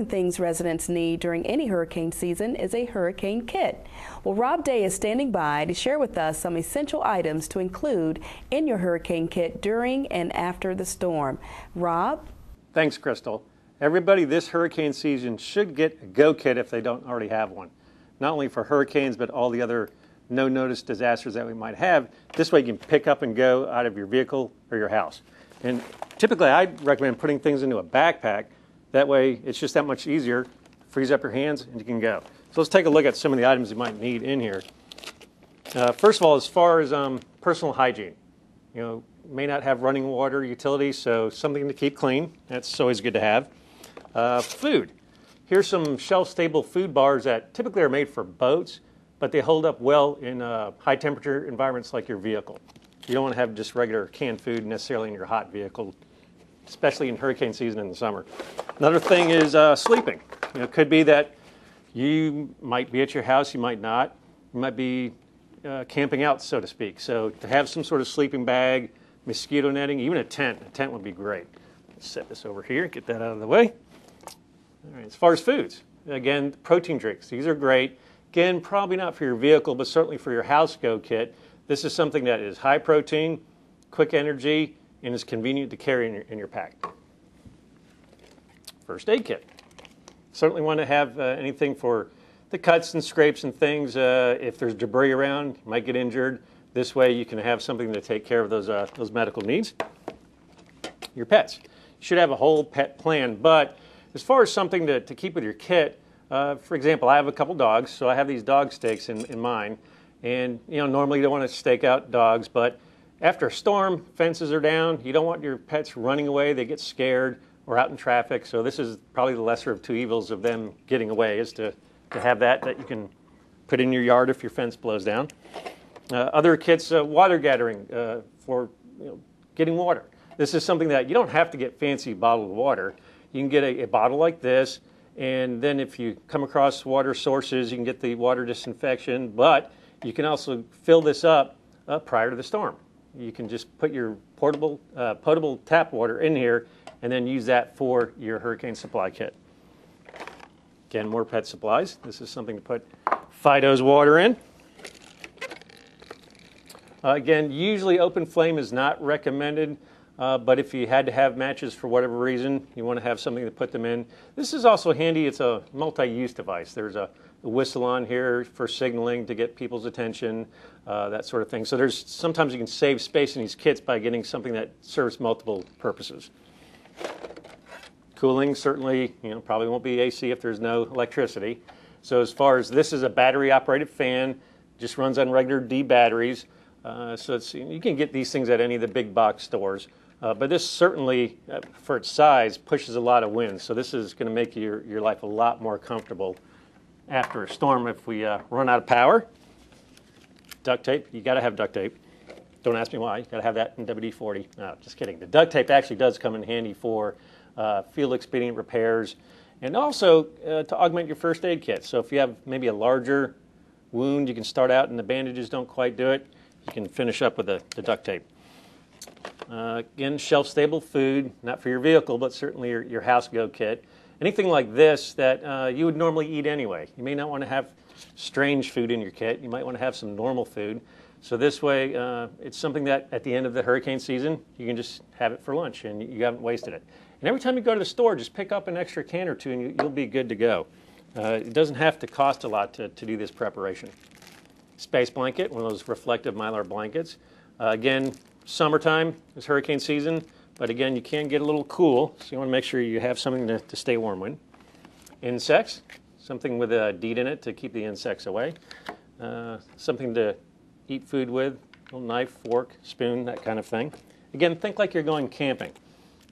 Things residents need during any hurricane season is a hurricane kit. Well, Rob Day is standing by to share with us some essential items to include in your hurricane kit during and after the storm. Rob? Thanks, Crystal. Everybody this hurricane season should get a Go Kit if they don't already have one. Not only for hurricanes, but all the other no-notice disasters that we might have. This way you can pick up and go out of your vehicle or your house. And typically I'd recommend putting things into a backpack. That way, it's just that much easier. Frees up your hands, and you can go. So let's take a look at some of the items you might need in here. First of all, as far as personal hygiene, may not have running water utilities, so something to keep clean. That's always good to have. Food. Here's some shelf-stable food bars that typically are made for boats, but they hold up well in high-temperature environments like your vehicle. You don't want to have just regular canned food necessarily in your hot vehicle, especially in hurricane season in the summer. Another thing is sleeping. It could be that you might be at your house, you might not. You might be camping out, so to speak. So to have some sort of sleeping bag, mosquito netting, even a tent would be great. Let's set this over here, get that out of the way. All right, as far as foods, again, protein drinks. These are great. Again, probably not for your vehicle, but certainly for your house Go Kit. This is something that is high protein, quick energy, and is convenient to carry in your pack. First aid kit. Certainly want to have anything for the cuts and scrapes and things. If there's debris around, you might get injured. This way you can have something to take care of those medical needs. Your pets. You should have a whole pet plan, but as far as something to keep with your kit, for example, I have a couple dogs, so I have these dog stakes in mine. And normally you don't want to stake out dogs, but after a storm, fences are down. You don't want your pets running away. They get scared or out in traffic. So this is probably the lesser of two evils of them getting away, is to have that you can put in your yard if your fence blows down. Other kits, water gathering for getting water. This is something that you don't have to get fancy bottled water. You can get a bottle like this, and then if you come across water sources, you can get the water disinfection, but you can also fill this up prior to the storm. You can just put your potable tap water in here and then use that for your hurricane supply kit. Again, more pet supplies. This is something to put Fido's water in. Again, usually open flame is not recommended, but if you had to have matches for whatever reason, you want to have something to put them in. This is also handy. It's a multi-use device. There's a whistle on here for signaling to get people's attention, that sort of thing. So sometimes you can save space in these kits by getting something that serves multiple purposes. Cooling, certainly, probably won't be AC if there's no electricity. So as far as this is a battery-operated fan, just runs on regular D batteries. So you can get these things at any of the big box stores. But this certainly, for its size, pushes a lot of wind. So this is going to make your life a lot more comfortable after a storm if we run out of power. Duct tape, you got to have duct tape. Don't ask me why, you got to have that in WD-40. No, just kidding. The duct tape actually does come in handy for field expedient repairs and also to augment your first aid kit. So if you have maybe a larger wound, you can start out and the bandages don't quite do it, you can finish up with the duct tape. Again, shelf-stable food, not for your vehicle, but certainly your house Go Kit. Anything like this that you would normally eat anyway. You may not want to have strange food in your kit. You might want to have some normal food. So this way, it's something that at the end of the hurricane season, you can just have it for lunch and you haven't wasted it. And every time you go to the store, just pick up an extra can or two and you'll be good to go. It doesn't have to cost a lot to do this preparation. Space blanket, one of those reflective Mylar blankets. Again, summertime is hurricane season, but again, you can get a little cool, so you want to make sure you have something to stay warm with. Insects, something with a DEET in it to keep the insects away. Something to eat food with, a little knife, fork, spoon, that kind of thing. Again, think like you're going camping,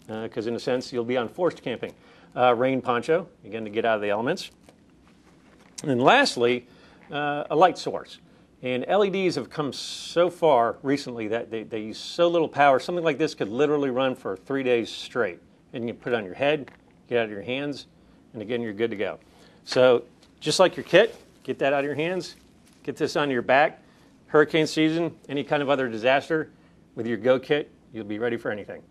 because in a sense, you'll be on forced camping. Rain poncho, again, to get out of the elements. And lastly, a light source. And LEDs have come so far recently that they use so little power. Something like this could literally run for 3 days straight. And you put it on your head, get it out of your hands, and again, you're good to go. So just like your kit, get that out of your hands, get this on your back. Hurricane season, any kind of other disaster, with your Go Kit, you'll be ready for anything.